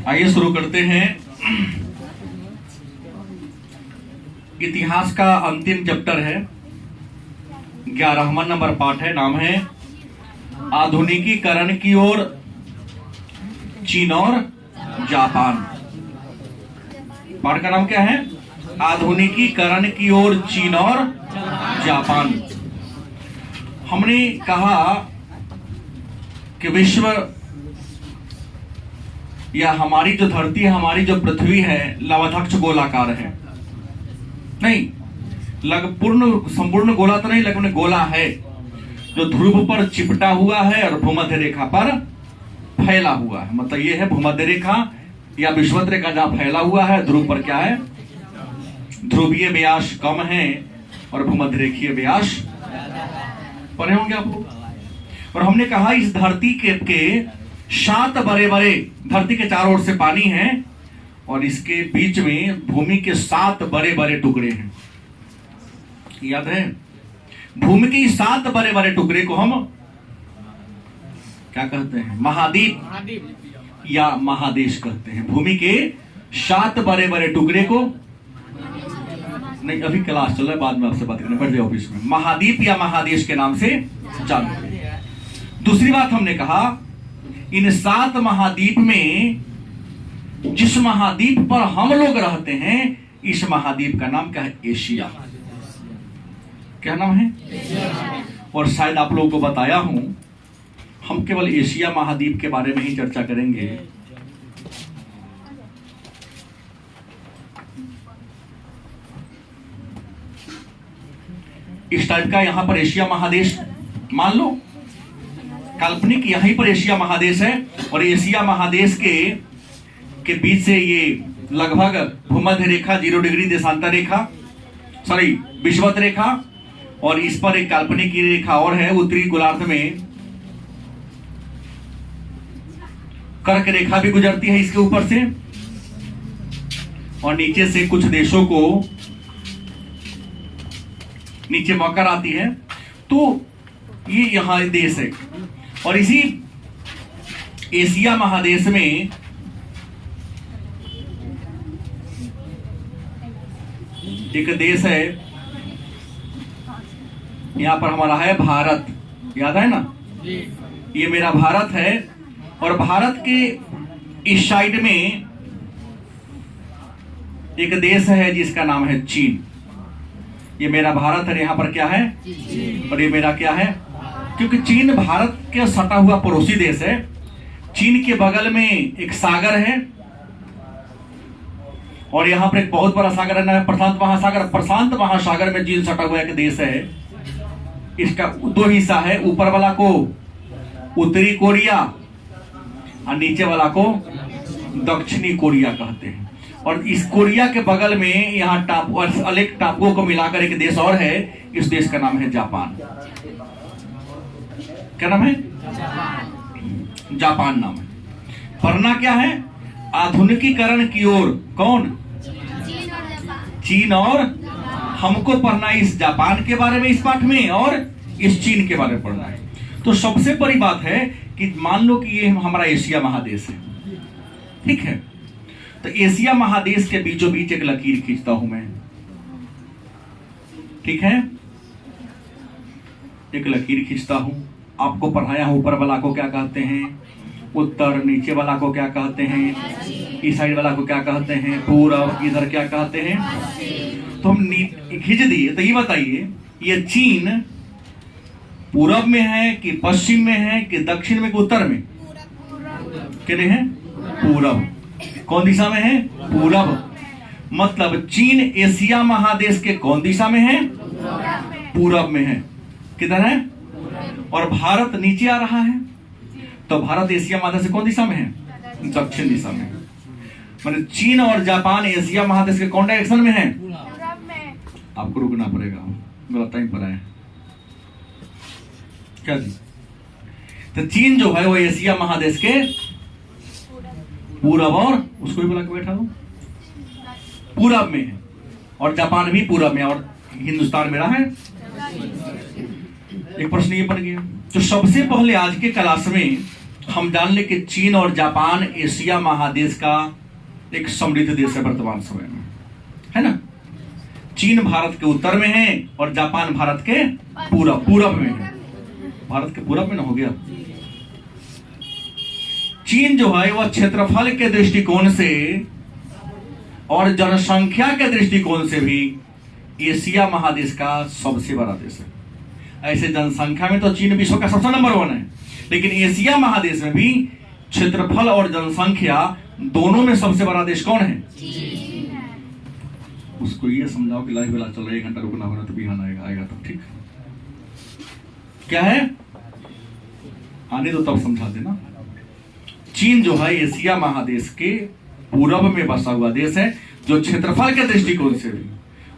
आइए शुरू करते हैं। इतिहास का अंतिम चैप्टर है, 11वां नंबर पाठ है। नाम है आधुनिकीकरण की ओर चीन और जापान। पाठ का नाम क्या है? आधुनिकीकरण की ओर चीन और जापान। हमने कहा कि विश्व या हमारी जो धरती है, हमारी जो पृथ्वी है, लवाधक्ष गोलाकार है। नहीं, संपूर्ण गोला तो नहीं, लेकिन गोला है जो ध्रुव पर चिपटा हुआ है और भूमध्य रेखा पर फैला हुआ है। मतलब ये है भूमध्य रेखा या विषुवत रेखा जहां फैला हुआ है, ध्रुव पर क्या है? ध्रुवीय व्यास कम है और भूमध्य रेखीय व्यास पढ़े होंगे आप लोग। और हमने कहा इस धरती के 7 बड़े बड़े, धरती के चारों ओर से पानी है और इसके बीच में भूमि के 7 बड़े बड़े टुकड़े हैं। याद है? भूमि के 7 बड़े बड़े टुकड़े को हम क्या कहते हैं? महाद्वीप या महादेश कहते हैं। भूमि के 7 बड़े बड़े टुकड़े को, नहीं अभी क्लास चल रहा है, बाद में आपसे बात करना पड़ जाए ऑफिस में। महाद्वीप या महादेश के नाम से जानते हैं। दूसरी बात हमने कहा इन 7 महाद्वीप में जिस महाद्वीप पर हम लोग रहते हैं, इस महाद्वीप का नाम क्या है? एशिया। क्या नाम है? और शायद आप लोगों को बताया हूं, हम केवल एशिया महाद्वीप के बारे में ही चर्चा करेंगे। इस टाइप का यहां पर एशिया महादेश मान लो, काल्पनिक यहीं पर एशिया महादेश है और एशिया महादेश के बीच से ये लगभग भूमध्य रेखा, 0 डिग्री देशांतर रेखा, सॉरी विषुवत रेखा, और इस पर एक काल्पनिक की रेखा और है, उत्तरी गोलार्ध में कर्क रेखा भी गुजरती है इसके ऊपर से, और नीचे से कुछ देशों को नीचे मकर आती है। तो ये यहां देश है। और इसी एशिया महादेश में एक देश है, यहां पर हमारा है भारत। याद है ना? ये मेरा भारत है और भारत के इस साइड में एक देश है जिसका नाम है चीन। ये मेरा भारत है, यहां पर क्या है? और ये मेरा क्या है? क्योंकि चीन भारत के सटा हुआ पड़ोसी देश है। चीन के बगल में एक सागर है और यहाँ पर एक बहुत बड़ा सागर है, ना प्रशांत महासागर। प्रशांत महासागर में चीन सटा हुआ एक देश है। इसका 2 हिस्सा है, ऊपर वाला को उत्तरी कोरिया और नीचे वाला को दक्षिणी कोरिया कहते हैं। और इस कोरिया के बगल में यहाँ टापू और अनेक टापुओं को मिलाकर एक देश और है। इस देश का नाम है जापान। क्या नाम है? जापान नाम है। पढ़ना क्या है? आधुनिकीकरण की ओर। कौन? चीन और हमको पढ़ना इस जापान के बारे में इस पाठ में, और इस चीन के बारे में पढ़ना है। तो सबसे बड़ी बात है कि मान लो कि ये हमारा एशिया महादेश है, ठीक है? तो एशिया महादेश के बीचों बीच एक लकीर खींचता हूं मैं, ठीक है? एक लकीर खींचता हूं। आपको पढ़ाया हूं ऊपर वाला को क्या कहते हैं? उत्तर। नीचे वाला को क्या कहते हैं? इस साइड वाला को क्या कहते हैं? पूरब। इधर क्या कहते हैं? तो हम खींच दिए। तो ये बताइए, ये चीन पूरब में है कि पश्चिम में है कि दक्षिण में कि उत्तर में? कितने हैं? पूरब। कौन दिशा में है? पूरब। मतलब चीन एशिया महादेश के कौन दिशा में है? पूरब में है। किधर है? और भारत नीचे आ रहा है, तो भारत एशिया महादेश से कौन दिशा में है? दक्षिण दिशा में। मतलब चीन और जापान एशिया महादेश के कौन डायरेक्शन में है? आपको रुकना पड़ेगा, गलत टाइम पर आए क्या जी? तो चीन जो है वो एशिया महादेश के पूरब, और उसको भी बुला के बैठा दो, पूरब में है, और जापान भी पूरब में, और हिंदुस्तान मेरा है। एक प्रश्न ये बन गया। तो सबसे पहले आज के क्लास में हम जान ले कि चीन और जापान एशिया महादेश का एक समृद्ध देश है वर्तमान समय में, है ना। चीन भारत के उत्तर में है और जापान भारत के पूरब में है। भारत के पूरब में ना हो गया। चीन जो है वह क्षेत्रफल के दृष्टिकोण से और जनसंख्या के दृष्टिकोण से भी एशिया महादेश का सबसे बड़ा देश है। ऐसे जनसंख्या में तो चीन विश्व का सबसे नंबर 1 है, लेकिन एशिया महादेश में भी क्षेत्रफल और जनसंख्या दोनों में सबसे बड़ा देश कौन है? उसको ये समझाओ कि लाइव वाला चल रहा है, 1 घंटा रुकना होगा तो बिहान आएगा तब ठीक। क्या है आने दो तब समझा देना। चीन जो है एशिया महादेश के पूरब में बसा हुआ देश है, जो क्षेत्रफल के दृष्टिकोण से भी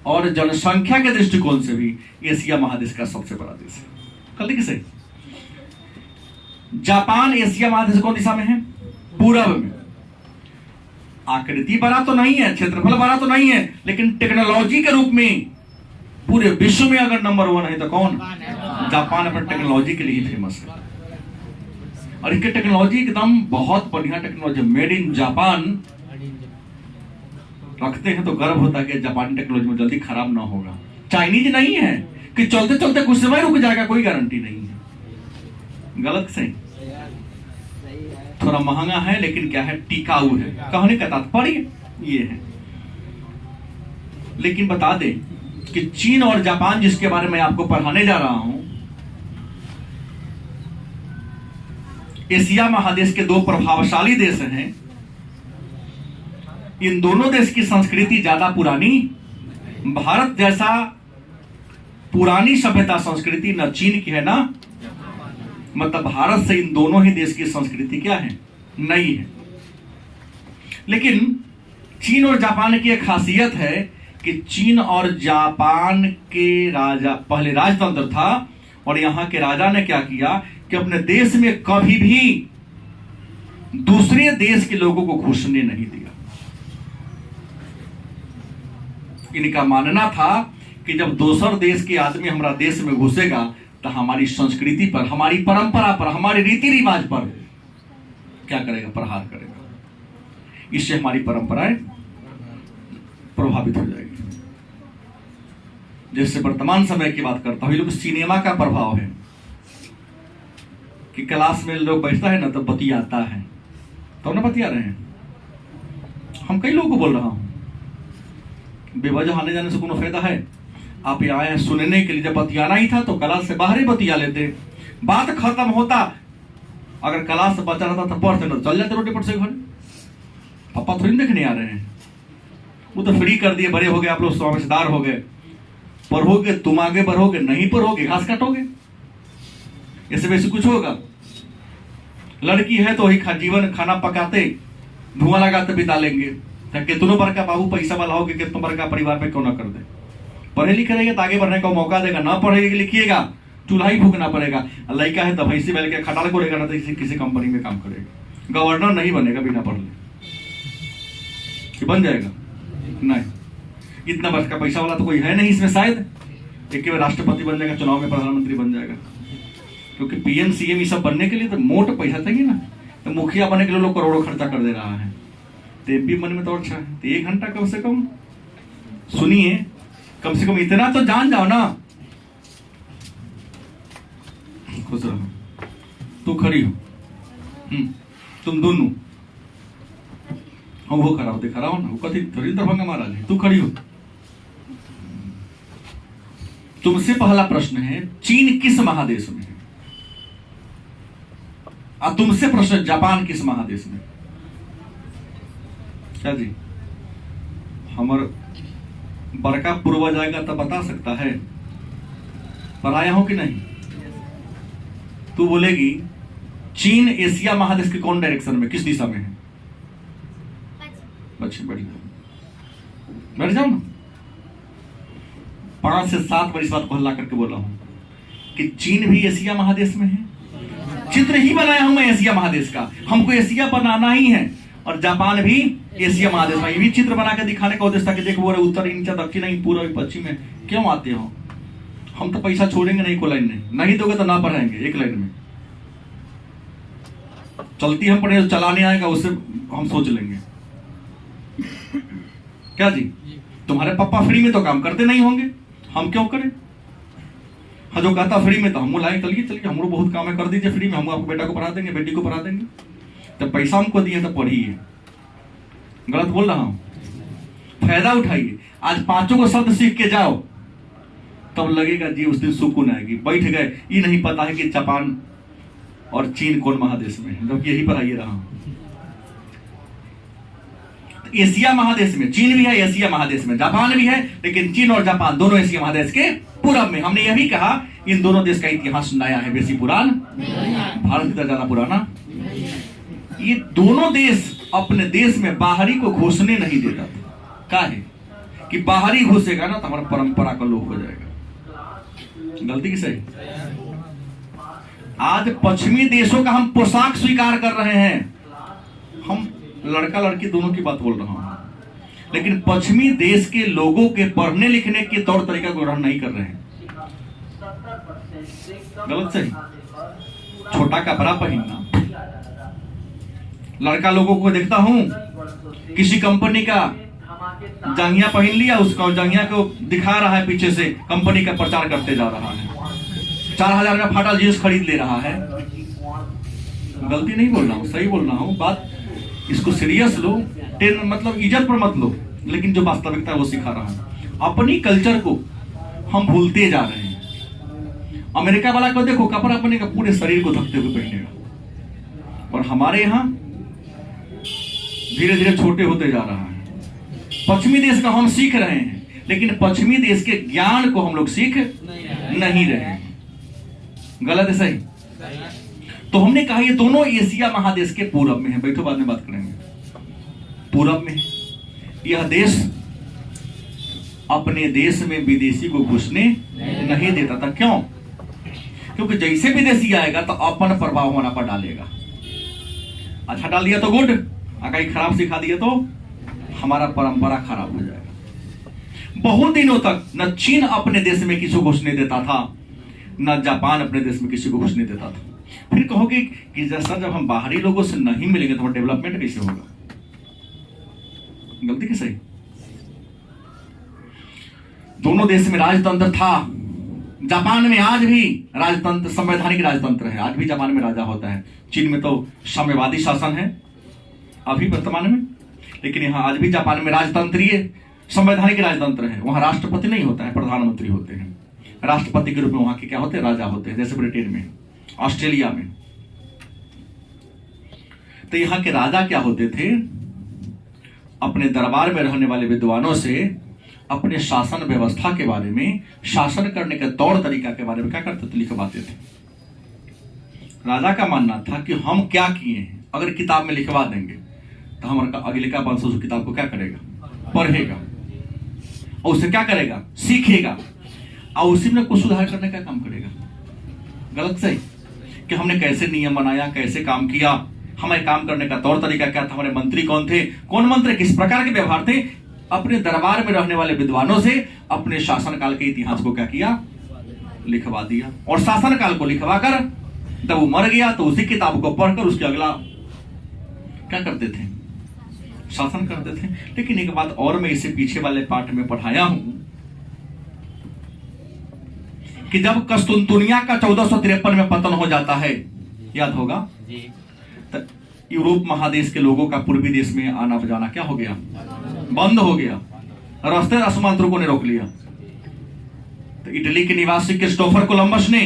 और जनसंख्या के दृष्टिकोण से भी एशिया महादेश का सबसे बड़ा देश है। कल किसे जापान एशिया महादेश कौन दिशा में है? पूरब में। आकृति बड़ा तो नहीं है, क्षेत्रफल बड़ा तो नहीं है, लेकिन टेक्नोलॉजी के रूप में पूरे विश्व में अगर नंबर 1 है तो कौन? जापान अपने टेक्नोलॉजी के लिए फेमस है। और इसकी टेक्नोलॉजी एकदम बहुत बढ़िया टेक्नोलॉजी, मेड इन जापान रखते हैं तो गर्व होता है कि जापानी टेक्नोलॉजी में जल्दी खराब ना होगा। चाइनीज नहीं है कि चलते चलते कुछ समय रुक जाएगा, कोई गारंटी नहीं है। गलत से थोड़ा महंगा है लेकिन क्या है, टिकाऊ है। कहने का तात्पर्य ये है। लेकिन बता दें कि चीन और जापान जिसके बारे में आपको पढ़ाने जा रहा हूं, एशिया महादेश के 2 प्रभावशाली देश हैं। इन दोनों देश की संस्कृति ज्यादा पुरानी, भारत जैसा पुरानी सभ्यता संस्कृति न चीन की है ना, मतलब भारत से इन दोनों ही देश की संस्कृति क्या है, नई है। लेकिन चीन और जापान की एक खासियत है कि चीन और जापान के राजा, पहले राजतंत्र था और यहां के राजा ने क्या किया कि अपने देश में कभी भी दूसरे देश के लोगों को घुसने नहीं दिया। इनका मानना था कि जब दूसर देश के आदमी हमारा देश में घुसेगा तो हमारी संस्कृति पर, हमारी परंपरा पर, हमारे रीति रिवाज पर क्या करेगा, प्रहार करेगा। इससे हमारी परंपराएं प्रभावित हो जाएगी। जैसे वर्तमान समय की बात करता हूं, ये लोग सिनेमा का प्रभाव है कि क्लास में लोग बैठता है ना तो बतियाता है, तो ना बतिया रहे हैं। हम कई लोगों को बोल रहा हूं, बेवजह आने जाने से कोनो फायदा है? आप यहाँ आए हैं सुनने के लिए, जब बतियाना ही था तो क्लास से बाहर ही बतिया लेते, बात खत्म होता। अगर क्लास से बचा रहता तो पढ़ते ना चल जाते रोटी पर से घर। पापा थोड़ी देखने आ रहे हैं, वो तो फ्री कर दिए, बड़े हो गए आप लोग, समझदार हो गए, पढ़ोगे तुम आगे बढ़ोगे, नहीं पढ़ोगे घास काटोगे। इससे वैसे कुछ होगा? लड़की है तो वही जीवन खाना पकाते धुआं लगाते बिता लेंगे। कितनों बार का बाबू पैसा वाला होगे, कितनों बार का परिवार पे क्यों ना कर दे। पढ़े लिखे रहेगा तो आगे बढ़ने का मौका देगा, ना पढ़े लिखिएगा चूल्हा ही फूकना पड़ेगा। लड़का है तो भैंसी बैल के खटाल को रहेगा ना तो किसी कंपनी में काम करेगा। गवर्नर नहीं बनेगा बिना पढ़ ले, कि बन जाएगा? नहीं, इतना वर्ष का पैसा वाला तो कोई है नहीं इसमें। शायद एक बार राष्ट्रपति बन जाएगा, चुनाव में प्रधानमंत्री बन जाएगा, क्योंकि पीएम सीएम ये सब बनने के लिए तो मोट पैसा चाहिए ना। तो मुखिया बनने के लिए लोग करोड़ों खर्चा कर दे रहा है, तो एमपी मन में तो अच्छा है। तो 1 घंटा कम से कम सुनिए, कम से कम इतना तो जान जाओ ना। खुश रहो, तू खड़ी हो, तुम दोनों हम वो खड़ा हो, खड़ा हो ना, वो कथी थोड़ी दरभंगा महाराज है, तू खड़ी हो। तुमसे पहला प्रश्न है, चीन किस महादेश में है? और तुमसे प्रश्न, जापान किस महादेश में? क्या जी, हमार बड़का पूर्वज आएगा तो बता सकता है, पर आया हो कि नहीं? तू बोलेगी चीन एशिया महादेश के कौन डायरेक्शन में, किस दिशा में है? बच्चे बैठ जाओ ना। 5 से 7 बार इस बात को हल्ला करके बोला हूं कि चीन भी एशिया महादेश में है। चित्र ही बनाया हूं मैं एशिया महादेश का, हमको एशिया बनाना ही है। और जापान भी एशिया महादेश में, ये भी चित्र बना के दिखाने का उद्देश्य था कि देखो वो उत्तर, नीचे, दक्षिण, नहीं पूर्व, पश्चिम में क्यों आते हो? हम तो पैसा छोड़ेंगे नहीं को लाइन में, नहीं दोगे तो ना पढ़ाएंगे एक लाइन में। चलती हम पढ़े, चलाने आएगा उससे हम सोच लेंगे। क्या जी, तुम्हारे पापा फ्री में तो काम करते नहीं होंगे, हम क्यों करें? हाँ, जो कहता फ्री में तो हम लाए, चलिए चलिए हम लोग बहुत काम है, कर दीजिए फ्री में, हम आपको बेटा को पढ़ा देंगे, बेटी को पढ़ा देंगे। जब पैसा हमको दिए तो पढ़िए। गलत बोल रहा हूं? फायदा उठाइए। आज 5 को शब्द सीख के जाओ, तब लगेगा जी उस दिन सुकून आएगी। बैठ गए, ये नहीं पता है कि जापान और चीन कौन महादेश में है, जबकि यही पर आइए रहा हूं। एशिया महादेश में चीन भी है, एशिया महादेश में जापान भी है, लेकिन चीन और जापान दोनों एशिया महादेश के पूरब में। हमने यह भी कहा इन दोनों देश का इतिहास नया है, बेसी पुरान, भारत की ज्यादा पुराना। ये दोनों देश अपने देश में बाहरी को घुसने नहीं देता था। क्या है कि बाहरी घुसेगा ना तो हमारा परंपरा का लोप हो जाएगा। गलती की सही? आज पश्चिमी देशों का हम पोशाक स्वीकार कर रहे हैं। हम लड़का लड़की दोनों की बात बोल रहा हूं, लेकिन पश्चिमी देश के लोगों के पढ़ने लिखने के तौर तरीका को ग्रहण नहीं कर रहे हैं। गलत सही? छोटा कपड़ा पहनना, लड़का लोगों को देखता हूं किसी कंपनी का जांघिया पहन लिया, उसका जांघिया को दिखा रहा है, पीछे से कंपनी का प्रचार करते जा रहा है, 4000 का फाटा जींस खरीद ले रहा है। गलती नहीं बोल रहा हूं, सही बोल रहा हूं बात। इसको सीरियस लो, मतलब इज्जत पर मत लो, लेकिन जो वास्तविकता है वो सिखा रहा हूं। अपनी कल्चर को हम भूलते जा रहे हैं। अमेरिका वाला को देखो, कपड़ा अपने का पूरे शरीर को ढकते हुए पहनेगा, और हमारे यहां धीरे धीरे छोटे होते जा रहा है। पश्चिमी देश का हम सीख रहे हैं, लेकिन पश्चिमी देश के ज्ञान को हम लोग सीख नहीं रहे हैं। गलत है सही? तो हमने कहा ये दोनों एशिया महादेश के पूरब में है। बैठो, बाद में बात करेंगे। पूरब में यह देश अपने देश में विदेशी को घुसने नहीं देता था। क्यों? क्योंकि जैसे विदेशी आएगा तो अपन प्रभाव होना पर डालेगा। अच्छा डाल दिया तो गुड, अगर खराब सिखा दिया तो हमारा परंपरा खराब हो जाएगा। बहुत दिनों तक न चीन अपने देश में किसी को घुसने देता था, न जापान अपने देश में किसी को घुसने देता था। फिर कहोगे कि जैसा जब हम बाहरी लोगों से नहीं मिलेंगे तो डेवलपमेंट कैसे होगा? गलती की सही? दोनों देश में राजतंत्र था। जापान में आज भी राजतंत्र, संवैधानिक राजतंत्र है। आज भी जापान में राजा होता है। चीन में तो साम्यवादी शासन है अभी वर्तमान में, लेकिन यहाँ आज भी जापान में राजतंत्रीय संवैधानिक राजतंत्र है। वहां राष्ट्रपति नहीं होता है, प्रधानमंत्री होते हैं। राष्ट्रपति के रूप में वहां के क्या होते हैं? राजा होते हैं, जैसे ब्रिटेन में, ऑस्ट्रेलिया में। तो यहाँ के राजा क्या होते थे? अपने दरबार में रहने वाले विद्वानों से अपने शासन व्यवस्था के बारे में, शासन करने के तौर तरीका के बारे में क्या करते थे? लिखवाते थे। राजा का मानना था कि हम क्या किए हैं अगर किताब में लिखवा देंगे तो हमारा अगले का वंश उस किताब को क्या करेगा? पढ़ेगा, और उससे क्या करेगा? सीखेगा, और उसी में कुछ सुधार करने का काम करेगा। गलत सही? कि हमने कैसे नियम बनाया, कैसे काम किया, हमारे काम करने का तौर तरीका क्या था, हमारे मंत्री कौन थे, कौन मंत्री किस प्रकार के व्यवहार थे। अपने दरबार में रहने वाले विद्वानों से अपने शासनकाल के इतिहास को क्या किया? लिखवा दिया। और शासनकाल को लिखवा कर जब वो मर गया तो उसी किताब को पढ़कर उसके अगला क्या करते थे? शासन करते थे। लेकिन एक बात और मैं इसे पीछे वाले पाठ में पढ़ाया हूं कि जब कस्तुनतुनिया का 1453 में पतन हो जाता है, याद होगा, तो यूरोप महादेश के लोगों का पूर्वी देश में आना जाना क्या हो गया? बंद हो गया। रास्ते राष्ट्रमांत्रों ने रोक लिया। तो इटली के निवासी क्रिस्टोफर कोलंबस ने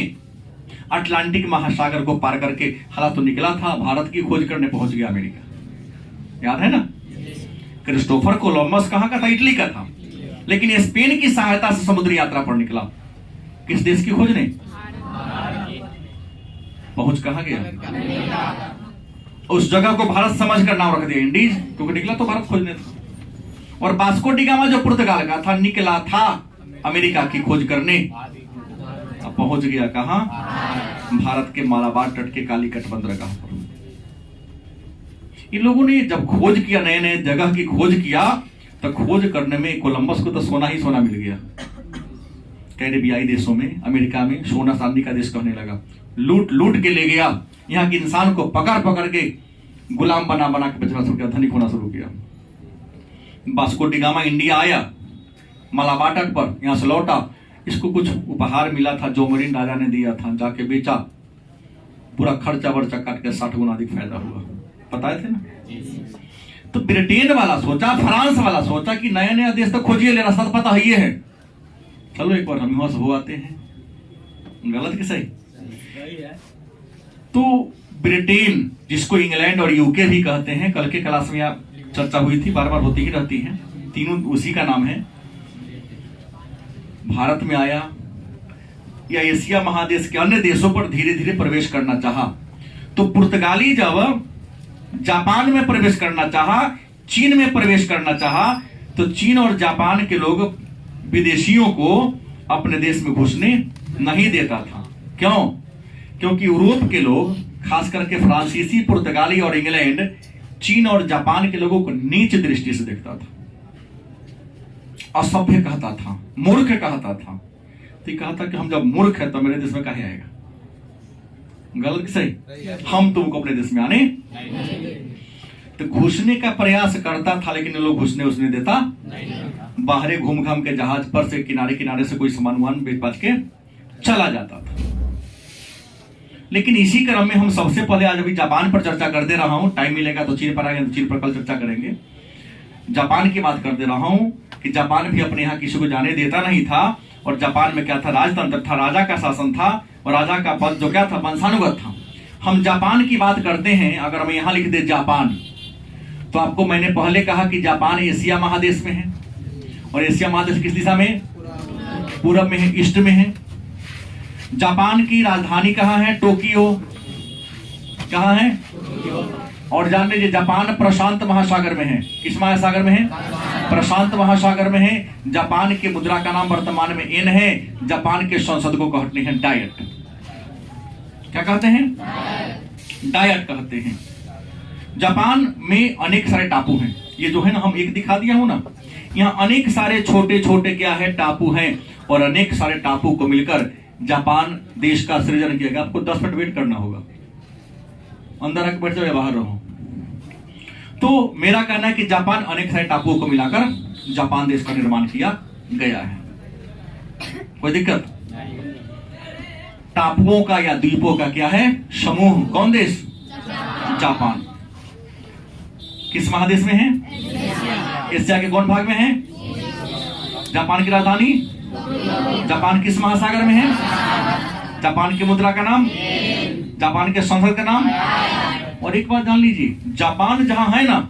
अटलांटिक महासागर को पार करके, हालांकि तो निकला था भारत की खोज करने, पहुंच गया अमेरिका। याद है ना? क्रिस्टोफर कोलंबस कहां का था? इटली का था, लेकिन स्पेन की सहायता से समुद्री यात्रा पर निकला। किस देश की खोज ने? पहुंच कहां गया? उस जगह को भारत समझ कर नाम रख दिया इंडीज, क्योंकि निकला तो भारत खोजने था। और वास्को डी गामा जो पुर्तगाल का था, निकला था अमेरिका की खोज करने, अब पहुंच गया कहां? भारत के मालाबार तट के कालीकट बंदरगाह पर। इन लोगों ने जब खोज किया, नए नए जगह की खोज किया, तो खोज करने में कोलंबस को तो सोना ही सोना मिल गया। कैरेबियाई देशों में, अमेरिका में सोना चांदी का देश कहने लगा। लूट लूट के ले गया, यहाँ के इंसान को पकड़ पकड़ के गुलाम बना बना के बेचना शुरू किया, धनिक होना शुरू किया। वास्को डी गामा इंडिया आया, मलाबार तट पर, यहाँ से लौटा, इसको कुछ उपहार मिला था जो मरीन राजा ने दिया था, जाके बेचा, पूरा खर्चा वर्चा काट के 60 गुना अधिक फायदा हुआ। बताए थे ना। तो ब्रिटेन वाला सोचा, फ्रांस वाला सोचा कि नया नया देश तो खोजिए, ले रास्ता पता ही है, चलो एक बार हम वहां से हो आते हैं। गलत कि सही? तो ब्रिटेन, जिसको इंग्लैंड और यूके भी कहते हैं, कल के क्लास में आप चर्चा हुई थी, बार बार होती ही रहती है, तीनों उसी का नाम है, भारत में आया या एशिया महादेश के अन्य देशों पर धीरे धीरे प्रवेश करना चाहा। तो पुर्तगाली जब जापान में प्रवेश करना चाहा, चीन में प्रवेश करना चाहा, तो चीन और जापान के लोग विदेशियों को अपने देश में घुसने नहीं देता था। क्यों? क्योंकि यूरोप के लोग, खास करके फ्रांसीसी, पुर्तगाली और इंग्लैंड, चीन और जापान के लोगों को नीच दृष्टि से देखता था, असभ्य कहता था, मूर्ख कहता था। तो कहता कि हम जब मूर्ख है तो मेरे देश में काहे आएगा? गलत सही? हम तुमको अपने देश में आने, तो घुसने का प्रयास करता था, लेकिन लोग घुसने उसने देता। बाहरे घूम घाम के जहाज पर से किनारे किनारे से कोई सामान वामान बेच बाच के चला जाता था। लेकिन इसी क्रम में हम सबसे पहले आज अभी जापान पर चर्चा कर दे रहा हूं, टाइम मिलेगा तो चीन पर आएंगे, तो चीन पर कल चर्चा करेंगे। जापान की बात कर दे रहा हूं कि जापान भी अपने यहाँ किसी को जाने देता नहीं था, और जापान में क्या था? राजतंत्र था, राजा का शासन था, और राजा का पद जो क्या था? वंशानुगत था। हम जापान की बात करते हैं, अगर मैं यहां लिख दे जापान, तो आपको मैंने पहले कहा कि जापान एशिया महादेश में है, और एशिया महादेश किस दिशा में? पूरब में है, ईस्ट में है। जापान की राजधानी कहाँ है? टोक्यो। कहाँ है? और जान लीजिए, जापान प्रशांत महासागर में है। किस महासागर में है? प्रशांत महासागर में है। जापान की मुद्रा का नाम वर्तमान में येन है। जापान के संसद को कहते हैं डायट। क्या कहते हैं? डायट कहते हैं। जापान में अनेक सारे टापू हैं। ये जो है ना, हम एक दिखा दिया हूं ना, यहाँ अनेक सारे छोटे छोटे क्या है? टापू हैं, और अनेक सारे टापू को मिलकर जापान देश का सृजन किया गया। आपको 10 मिनट वेट करना होगा, अंदर आके बैठ जाओ या बाहर रहो। तो मेरा कहना है कि जापान अनेक सारे टापुओं को मिलाकर जापान देश का निर्माण किया गया है। कोई दिक्कत? टापुओं का या द्वीपों का क्या है? समूह। कौन देश? जापान। किस महादेश में है? एशिया के कौन भाग में है? जापान की राजधानी? जापान किस महासागर में है? जापान की मुद्रा का नाम? जापान के संसद का नाम? और एक बात जान लीजिए, जापान जहां है ना,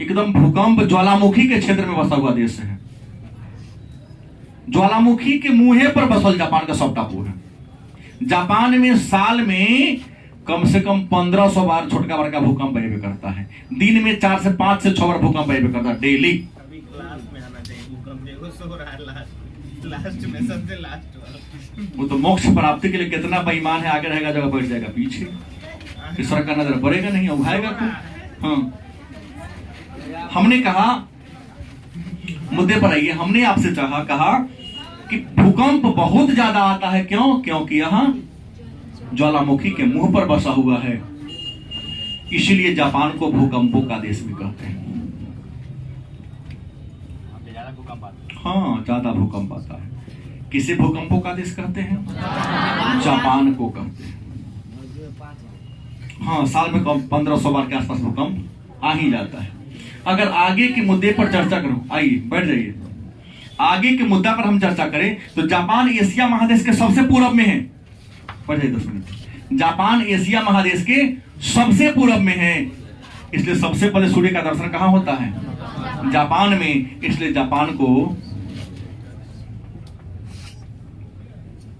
एकदम भूकंप ज्वालामुखी के क्षेत्र में बसा हुआ देश है। ज्वालामुखी के मुंहे पर बसल जापान का सब टापू है। जापान में साल में कम से कम 1500 बार छोटका बड़का भूकंप अयबे करता है। दिन में 4 से 5 से 6 बार भूकंप अयबे करता है डेली। अभी क्लास में आना चाहिए, भूकंप देखो सो रहा है लास्ट में, सबसे लास्ट वाला। वो तो मोक्ष प्राप्ति के लिए कितना बेईमान है, आगे रहेगा जगह बैठ जाएगा पीछे, तीसरा का नजर पड़ेगा नहीं, उठाएगा तो। हाँ, हमने कहा, मुद्दे पर आइए, हमने आपसे कहा कि भूकंप बहुत ज्यादा आता है। क्यों? क्योंकि यहाँ ज्वालामुखी के मुंह पर बसा हुआ है, इसीलिए जापान को भूकंपों का देश भी कहते हैं। हाँ, ज्यादा भूकंप आता है। किसे भूकंपों का देश कहते हैं? जापान को कहते हैं। हाँ, साल में 1500 बार के आसपास भूकंप आ ही जाता है। अगर आगे के मुद्दे पर चर्चा करूं, आइए बैठ जाइए, आगे के मुद्दा पर हम चर्चा करें तो जापान एशिया महादेश के सबसे पूरब में है। बैठ जाइए 10 मिनट। जापान एशिया महादेश के सबसे पूरब में है, इसलिए सबसे पहले सूर्य का दर्शन कहां होता है? जापान में। इसलिए जापान को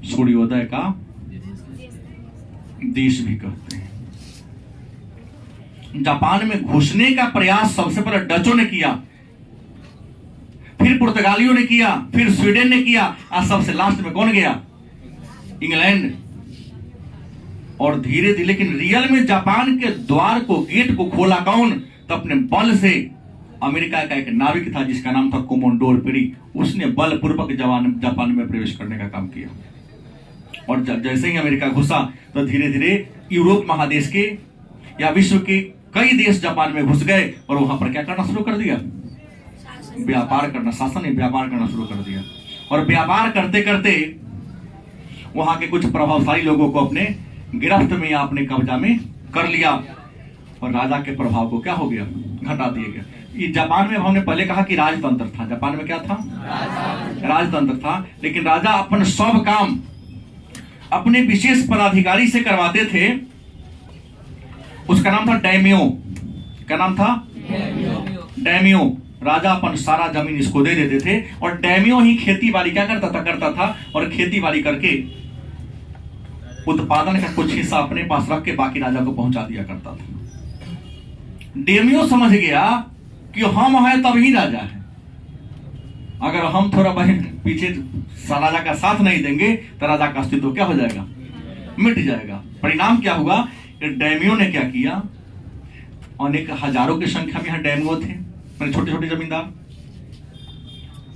सूर्योदय का देश भी कहते हैं। जापान में घुसने का प्रयास सबसे पहले डचों ने किया, फिर पुर्तगालियों ने किया, फिर स्वीडन ने किया, और सबसे लास्ट में कौन गया? इंग्लैंड। और धीरे धीरे, लेकिन रियल में जापान के द्वार को, गेट को खोला कौन? तो अपने बल से अमेरिका का एक नाविक था जिसका नाम था कोमोडोर पेरी, उसने बलपूर्वक जापान में प्रवेश करने का काम किया। और जैसे ही अमेरिका घुसा तो धीरे धीरे यूरोप महादेश के या विश्व के कई देश जापान में घुस गए और वहां पर क्या करना शुरू कर दिया, व्यापार करना, शासन ने व्यापार करना शुरू कर दिया। और व्यापार करते करते वहां के कुछ प्रभावशाली लोगों को अपने गिरफ्त में या अपने कब्जा में कर लिया और राजा के प्रभाव को क्या हो गया, घटा दिया गया। ये जापान में हमने पहले कहा कि राजतंत्र था। जापान में क्या था, राजतंत्र था। लेकिन राजा अपन सब काम अपने विशेष पदाधिकारी से करवाते थे। उसका नाम था डैम्यो। क्या नाम था, डैम्यो। राजा अपन सारा जमीन इसको दे देते थे और डैम्यो ही खेती बाड़ी क्या करता था और खेती बाड़ी करके उत्पादन का कुछ हिस्सा अपने पास रख के बाकी राजा को पहुंचा दिया करता था। डैम्यो समझ गया कि हम हैं तब ही राजा है, अगर हम थोड़ा पीछे राजा का साथ नहीं देंगे तो राजा का अस्तित्व क्या हो जाएगा, मिट जाएगा। परिणाम क्या हुआ कि डैम्यो ने क्या किया, अनेक हजारों की संख्या में यहाँ डैम्यो थे, छोटे छोटे जमींदार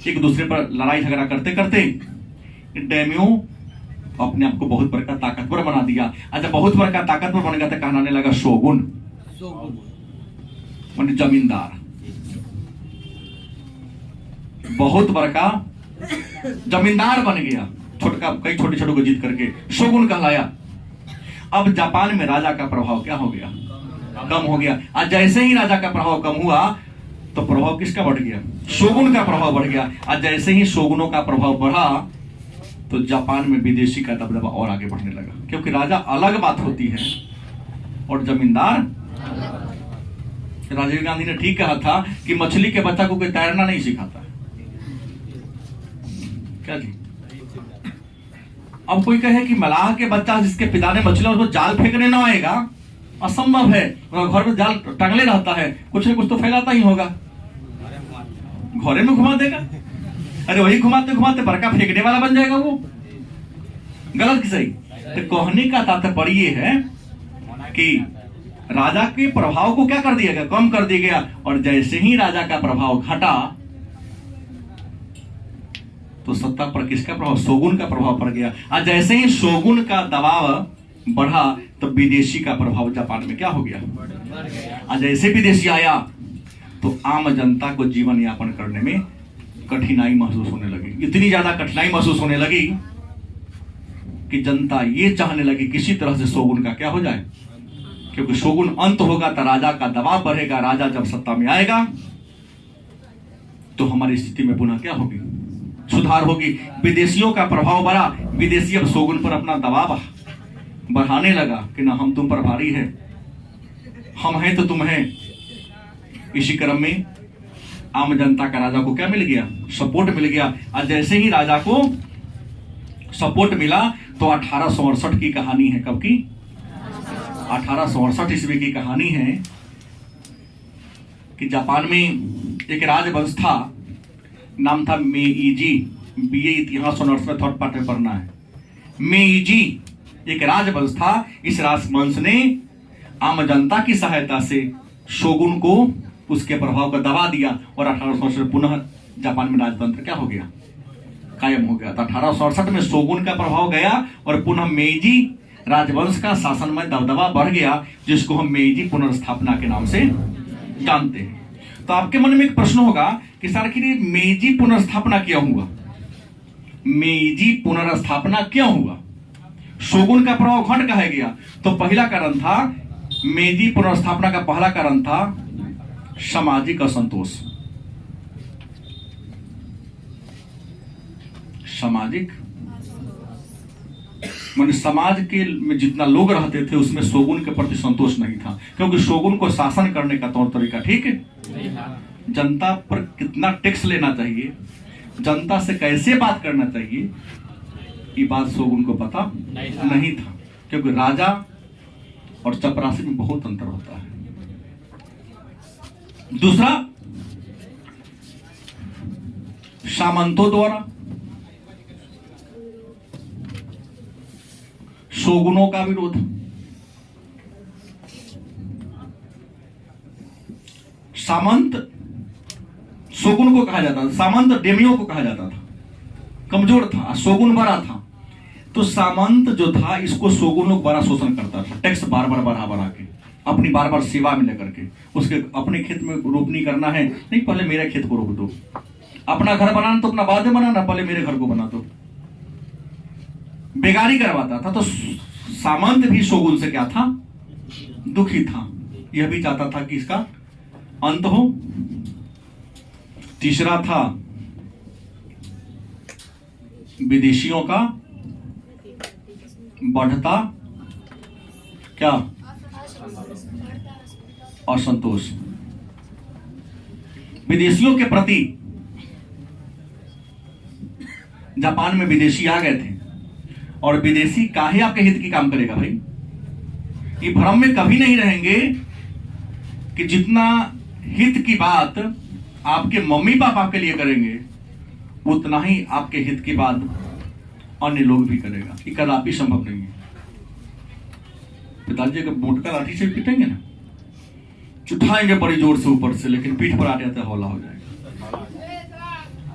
एक दूसरे पर लड़ाई झगड़ा करते करते डैम्यो अपने आप को बहुत बड़ा ताकतवर बना दिया। अच्छा, बहुत बड़ा ताकतवर बन गया तो कहलाने लगा शोगुन, माने जमींदार। बहुत बड़ा जमींदार बन गया, छोटका कई छोटे छोटे को जीत करके शोगुन कहलाया। अब जापान में राजा का प्रभाव क्या हो गया, कम हो गया। आज जैसे ही राजा का प्रभाव कम हुआ तो प्रभाव किसका बढ़ गया, शोगुन का प्रभाव बढ़ गया। आज जैसे ही शोगुनों का प्रभाव बढ़ा तो जापान में विदेशी का दबदबा और आगे बढ़ने लगा, क्योंकि राजा अलग बात होती है और जमींदार। राजीव गांधी ने ठीक कहा था कि मछली के बच्चा को कोई तैरना नहीं सिखाता। क्या जी, अब कोई कहे कि मलाह के बच्चा जिसके पिता ने मछली उसको जाल फेंकने ना आएगा, असंभव है। घर में जाल टंगले रहता है, कुछ न कुछ तो फैलाता ही होगा, घोड़े में घुमा देगा। अरे वही घुमाते घुमाते बड़का फेंकने वाला बन जाएगा वो। गलत कि सही? तो कहने का तात्पर्य है कि राजा के प्रभाव को क्या कर दिया गया, कम कर दिया गया। और जैसे ही राजा का प्रभाव घटा तो सत्ता पर किसका प्रभाव, शोगुन का प्रभाव पड़ गया। आज जैसे ही शोगुन का दबाव बढ़ा तो विदेशी का प्रभाव जापान में क्या हो गया, आज जैसे विदेशी आया तो आम जनता को जीवन यापन करने में कठिनाई महसूस होने लगी। इतनी ज्यादा कठिनाई महसूस होने लगी कि जनता ये चाहने लगी किसी तरह से शोगुन का क्या हो जाए, क्योंकि शोगुन अंत होगा तो राजा का दबाव बढ़ेगा। राजा जब सत्ता में आएगा तो हमारी स्थिति में पुनः क्या होगी, सुधार होगी। विदेशियों का प्रभाव बढ़ा, विदेशी अब शोगुन पर अपना दबाव बढ़ाने लगा कि ना हम तुम पर भारी है, हम हैं तो तुम हैं। इसी क्रम में आम जनता का राजा को क्या मिल गया, सपोर्ट मिल गया। और जैसे ही राजा को सपोर्ट मिला तो 1868 की कहानी है। कब की, 1868 ईस्वी की कहानी है कि जापान में एक राजवंश था, नाम था मेइजी। बीए इतिहास ऑनर्स में थर्ड पार्ट में पढ़ना है। मेइजी एक राजवंश था। इस राजवंश ने आम जनता की सहायता से शोगुन को उसके प्रभाव को दबा दिया और 1868 में पुनः जापान में राजतंत्र क्या हो गया, कायम हो गया। तो 1868 में शोगुन का प्रभाव गया और पुनः मेइजी राजवंश का शासन में दबदबा बढ़ गया, जिसको हम मेइजी पुनर्स्थापना के नाम से जानते हैं। तो आपके मन में एक प्रश्न होगा कि सर आखिर मेइजी पुनर्स्थापना क्यों हुआ, मेइजी पुनर्स्थापना क्यों हुआ, शोगुन का प्रभाव घट कहा गया? तो पहला कारण था, मेइजी पुनर्स्थापना का पहला कारण था सामाजिक असंतोष। सामाजिक माने समाज के में जितना लोग रहते थे उसमें शोगुन के प्रति संतोष नहीं था, क्योंकि शोगुन को शासन करने का तौर तरीका ठीक है, जनता पर कितना टैक्स लेना चाहिए, जनता से कैसे बात करना चाहिए, ये बात शोगुन को पता नहीं था। क्योंकि राजा और चपरासी में बहुत अंतर होता है। दूसरा, सामंतों द्वारा शोगुनों का विरोध। सामंत शोगुन को कहा जाता था, सामंत डेमियो को कहा जाता था, कमजोर था, शोगुन बड़ा था। तो सामंत जो था इसको शोगुन लोग बड़ा शोषण करता था, टैक्स बार बार बढ़ा के, अपनी बार बार सेवा में लेकर के, उसके अपने खेत में रोपनी करना है, नहीं पहले मेरे खेत को रोप दो, अपना घर बनाना तो अपना बाद में बनाना, पहले मेरे घर को बना दो, बेगारी करवाता था। तो सामंत भी शोगुन से क्या था, दुखी था, यह भी चाहता था कि इसका अंत हो। तीसरा था विदेशियों का बढ़ता क्या, असंतोष। विदेशियों के प्रति, जापान में विदेशी आ गए थे, और विदेशी काहे आपके हित की काम करेगा भाई? ये भ्रम में कभी नहीं रहेंगे कि जितना हित की बात आपके मम्मी पापा के लिए करेंगे उतना ही आपके हित की बात अन्य लोग भी करेगा। ये कदापि संभव नहीं है। पिताजी का मोटका लाठी से पीटेंगे ना, चुठाएंगे बड़ी जोर से ऊपर से, लेकिन पीठ पर आ जाते हौला हो जाएगा।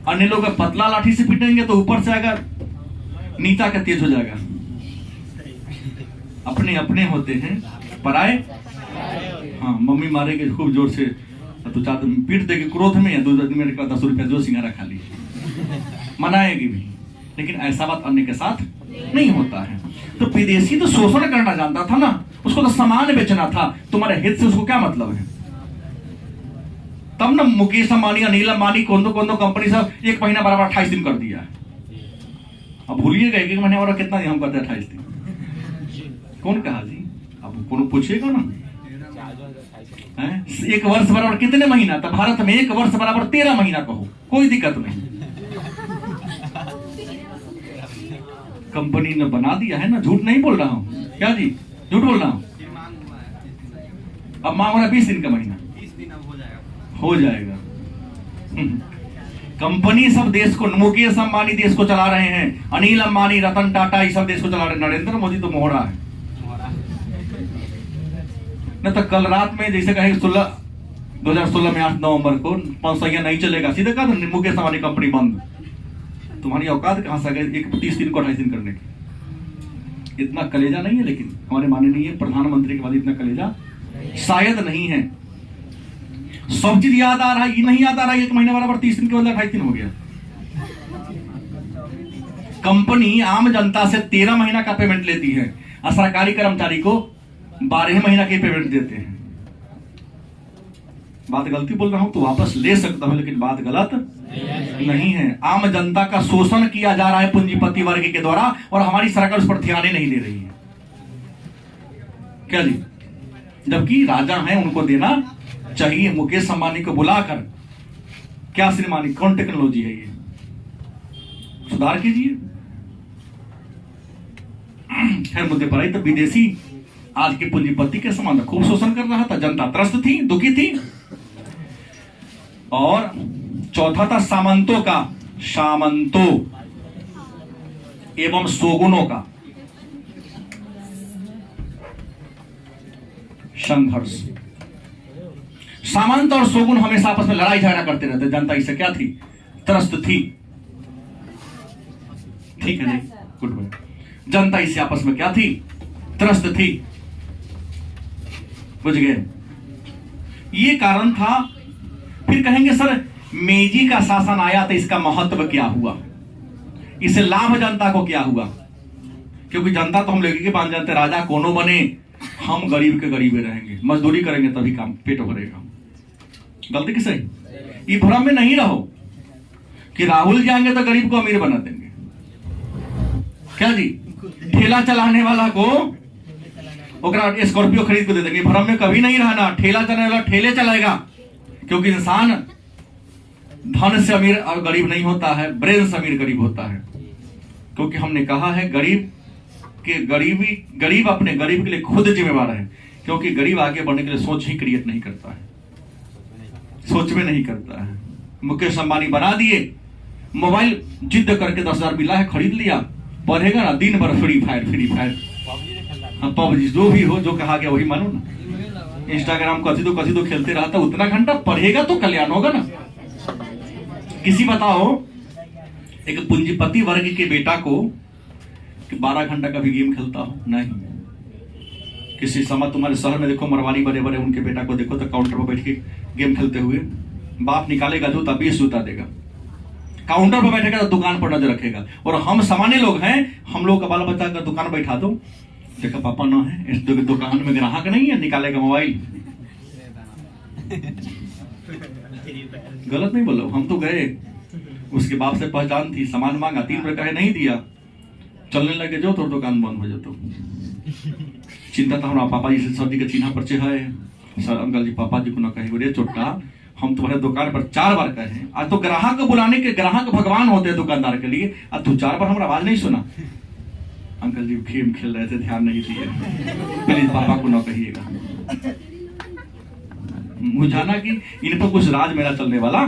अन्य लोग पतला लाठी से पीटेंगे तो ऊपर से आएगा, नीचा का तेज हो जाएगा। अपने अपने होते हैं, पराए हाँ। मम्मी मारेगी खूब जोर से तो चाहते पीट देगी क्रोध में, या 10 रुपया जो सिंगारा खा ली, मनाएगी भी, लेकिन ऐसा बात अन्य के साथ नहीं होता है। तो विदेशी तो शोषण करना जानता था ना, उसको तो सामान बेचना था, तुम्हारे हित से उसको क्या मतलब है? तब ना मुकेश अंबानी, अनिल अंबानी, कौन दो कंपनी सब 1 महीना बराबर 28 दिन कर दिया। अब भूलिएगा 1 महीने बराबर कितना दिन हम करते हैं? 28 दिन। कौन कहा जी? अब कौन पूछेगा ना, 1 वर्ष बराबर कितने महीना? तो भारत में 1 वर्ष बराबर 13 महीना कहो, कोई दिक्कत नहीं। कंपनी ने बना दिया है ना, झूठ नहीं बोल रहा हूं क्या जी, झूठ बोल रहा हूं। अब मांग रहा 20 दिन का महीना, 20 दिन अब हो जाएगा। कंपनी सब देश को, मुकेश अंबानी देश को चला रहे हैं, अनिल अंबानी, रतन टाटा, ये सब देश को चला रहे हैं। नरेंद्र मोदी तो मोहरा है न। तो कल रात में जैसे कहे 2016 में 8 नवंबर को 500 नहीं चलेगा, सीधे कहा था मुकेश अंबानी कंपनी बंद। तुम्हारी औकात कहां से गए 30 दिन को 28 दिन करने की? इतना कलेजा नहीं है, लेकिन हमारे माननीय प्रधानमंत्री के बाद इतना कलेजा शायद नहीं है। सब चीज याद आ रहा है, ये नहीं याद आ रहा है 1 महीना बराबर 30 दिन के बदले 28 दिन हो गया। कंपनी आम जनता से 13 महीना का पेमेंट लेती है, और सरकारी कर्मचारी को 12 महीना की पेमेंट देते हैं। बात गलती बोल रहा हूं तो वापस ले सकता हूं, लेकिन बात गलत नहीं है। आम जनता का शोषण किया जा रहा है पूंजीपति वर्ग के द्वारा, और हमारी सरकार उस पर ध्यान नहीं दे रही है क्या जी? जबकि राजा हैं, उनको देना चाहिए। मुकेश अंबानी को बुलाकर, क्या श्रीमानी, कौन टेक्नोलॉजी है ये, सुधार कीजिए। खैर मुद्दे पर आई। तो विदेशी आज के पूंजीपति के समान खूब शोषण कर रहा था, जनता त्रस्त थी, दुखी थी। और चौथा था सामंतों का, सामंतों एवं शोगुनों का संघर्ष। सामंत और शोगुन हमेशा आपस में लड़ाई झगड़ा करते रहते। जनता इससे क्या थी, त्रस्त थी। ठीक है जी, गुड बाय। जनता इससे आपस में क्या थी, त्रस्त थी। बुझ गए? ये कारण था। फिर कहेंगे सर मेजी का शासन आया तो इसका महत्व क्या हुआ, इससे लाभ जनता को क्या हुआ? क्योंकि जनता तो हम लेके बांध जानते, राजा कोनो बने, हम गरीब के गरीबे रहेंगे, मजदूरी करेंगे तभी काम पेट भरेगा। गलती किसे? ये भ्रम में नहीं रहो कि राहुल जाएंगे तो गरीब को अमीर बना देंगे क्या जी? ठेला चलाने वाला को स्कॉर्पियो खरीद के दे देंगे। भ्रम में कभी नहीं रहना। ठेला चलाने वाला ठेले चलाएगा, क्योंकि इंसान धन से अमीर और गरीब नहीं होता है, ब्रेन से अमीर गरीब होता है। क्योंकि हमने कहा है गरीब अपने गरीब के लिए खुद जिम्मेवार है, क्योंकि गरीब आगे बढ़ने के लिए सोच ही क्रिएट नहीं करता है, सोच में नहीं करता है। मुकेश अंबानी बना दिए, मोबाइल जिद करके 10,000 मिला है, खरीद लिया, पढ़ेगा ना दिन भर फ्री फायर पबजी, जो भी हो, जो कहा गया वही मानो ना। इंस्टाग्राम कसी तो खेलते रहता, उतना घंटा पढ़ेगा तो कल्याण होगा ना। किसी बताओ एक पूंजीपति वर्ग के बेटा को कि 12 घंटा का भी गेम खेलता हो? नहीं। किसी समय तुम्हारे शहर में देखो मरवाड़ी बड़े बड़े, उनके बेटा को देखो तो काउंटर पर बैठ के गेम खेलते हुए, बाप निकालेगा जूता 20 जूता देगा, काउंटर पर बैठेगा तो दुकान पर नजर रखेगा। और हम सामान्य लोग हैं, हम लोग का बाल बच्चा का दुकान बैठा दो, देखा पापा ना है, इस दुकान में ग्राहक नहीं है, निकालेगा मोबाइल। गलत नहीं बोलो, हम तो गए, उसके बाप से पहचान थी, सामान मांगा, 3 रुपए कहे नहीं दिया, चलने लगे जो तो दुकान बंद हो जातो। चिंता था हमारा पापा जी से, सर जी का चिन्हा परिचय है, सर अंकल जी पापा जी को ना कहे, बोले छोटा हम तुम्हारे दुकान पर 4 बार कहे हैं, आज तो ग्राहक को बुलाने के, ग्राहक भगवान होते हैं दुकानदार के लिए, आज तू 4 बार हमारा आवाज नहीं सुना। अंकल जी गेम खेल रहे थे, ध्यान नहीं दिए, प्लीज पापा को ना कहिएगा। मुझे जाना कि इन पर कुछ राज मेरा चलने वाला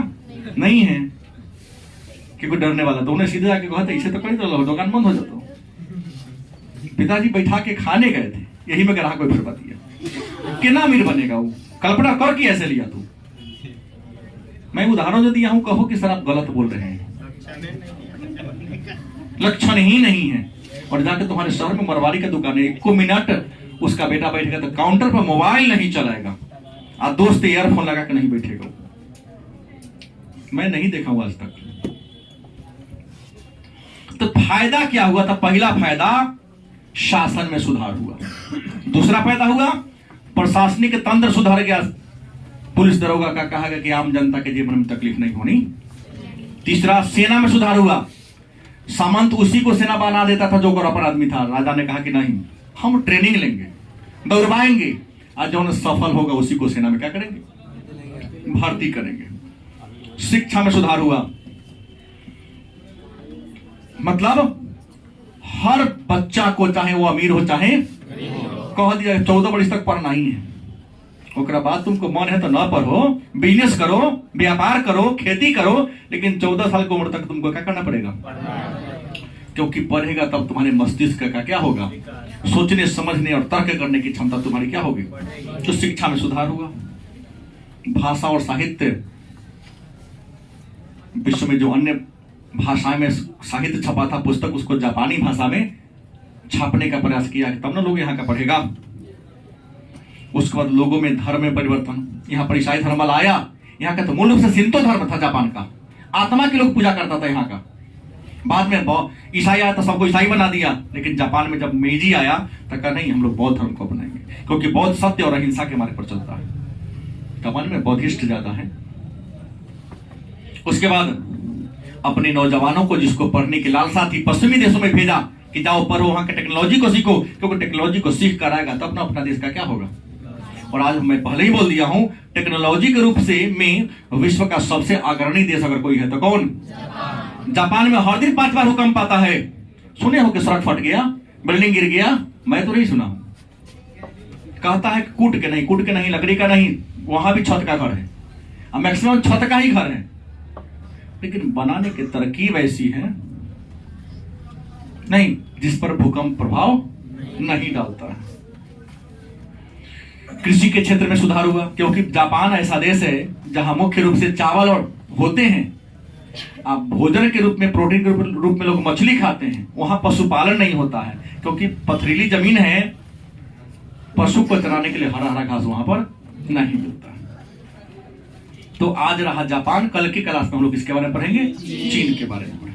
नहीं है, कि कोई डरने वाला। तो उन्हें सीधे जाके कहा था इसे तो कहीं तो दुकान बंद हो जाता। पिताजी बैठा के खाने गए थे, यही में ग्राहक को फिर दिया कि ना अमीर बनेगा वो, कल्पना कर कि ऐसे लिया तू। मैं उदाहरण जो दिया हूं, कहो कि सर आप गलत बोल रहे हैं, लक्षण ही नहीं है। और जाके तुम्हारे शहर में मरवाड़ी का दुकान है, 1 मिनट उसका बेटा बैठेगा तो काउंटर पर मोबाइल नहीं चलाएगा, और दोस्त ईयरफोन लगा के नहीं बैठेगा। मैं नहीं देखा हूं आज तक। तो फायदा क्या हुआ था? पहला फायदा शासन में सुधार हुआ, दूसरा फायदा हुआ प्रशासनिक तंत्र सुधार गया, पुलिस दरोगा का कहा गया कि आम जनता के जीवन में तकलीफ नहीं होनी। तीसरा सेना में सुधार हुआ, सामंत उसी को सेना बना देता था जो गौरवर आदमी था। राजा ने कहा कि नहीं, हम ट्रेनिंग लेंगे, दौड़वाएंगे, आज जो सफल होगा उसी को सेना में क्या करेंगे, भर्ती करेंगे। शिक्षा में सुधार हुआ, मतलब हर बच्चा को, चाहे वो अमीर हो चाहे कह दिया 14 वर्ष तक पढ़ना ही है, ओकरा बाद तुमको मन है तो ना पढ़ो, बिजनेस करो, व्यापार करो, खेती करो, लेकिन 14 साल की उम्र तक तुमको क्या करना पड़ेगा, क्योंकि पढ़ेगा तब तुम्हारे मस्तिष्क का क्या होगा, सोचने समझने और तर्क करने की क्षमता तुम्हारी क्या होगी। तो शिक्षा में सुधार हुआ। भाषा और साहित्य, विश्व में जो अन्य भाषाएं में साहित्य छपा था पुस्तक, उसको जापानी भाषा में छापने का प्रयास किया, तब ना लोग यहाँ का पढ़ेगा। उसके बाद लोगों में धर्म में परिवर्तन, यहाँ पर ईसाई धर्म आया। यहाँ का तो मूल रूप से शिंतो धर्म था, जापान का आत्मा के लोग पूजा करता था यहाँ का। बाद में ईसाई आया तो सबको ईसाई बना दिया, लेकिन जापान में जब मेजी आया तो कहा नहीं, हम लोग बौद्ध धर्म को अपनाएंगे, क्योंकि बौद्ध सत्य और अहिंसा के मार्ग पर चलता है। जापान में बौद्धिस्ट ज्यादा है। उसके बाद अपने नौजवानों को, जिसको पढ़ने की लालसा थी, पश्चिमी देशों में भेजा कि जाओ पढ़ो, वहां के टेक्नोलॉजी को सीखो, क्योंकि टेक्नोलॉजी को सीख कर आएगा तब ना अपना देश का क्या होगा। और आज मैं पहले ही बोल दिया हूं, टेक्नोलॉजी के रूप से में विश्व का सबसे अग्रणी देश अगर कोई है तो कौन? जापान में हर दिन 5 बार भूकंप आता है। सुने हो कि सड़क फट गया, बिल्डिंग गिर गया? मैं तो नहीं सुना। कहता है कूट के नहीं, लकड़ी का नहीं, वहां भी छत का घर है, मैक्सिमम छत का ही घर है, लेकिन बनाने की तरकीब ऐसी है नहीं जिस पर भूकंप प्रभाव नहीं डालता है। कृषि के क्षेत्र में सुधार हुआ, क्योंकि जापान ऐसा देश है जहां मुख्य रूप से चावल और होते हैं, आप भोजन के रूप में, प्रोटीन के रूप में लोग मछली खाते हैं। वहां पशुपालन नहीं होता है, क्योंकि पथरीली जमीन है, पशु को चराने के लिए हरा हरा घास वहां पर नहीं मिलता। तो आज रहा जापान, कल की क्लास में हम लोग इसके बारे में पढ़ेंगे, चीन के बारे में।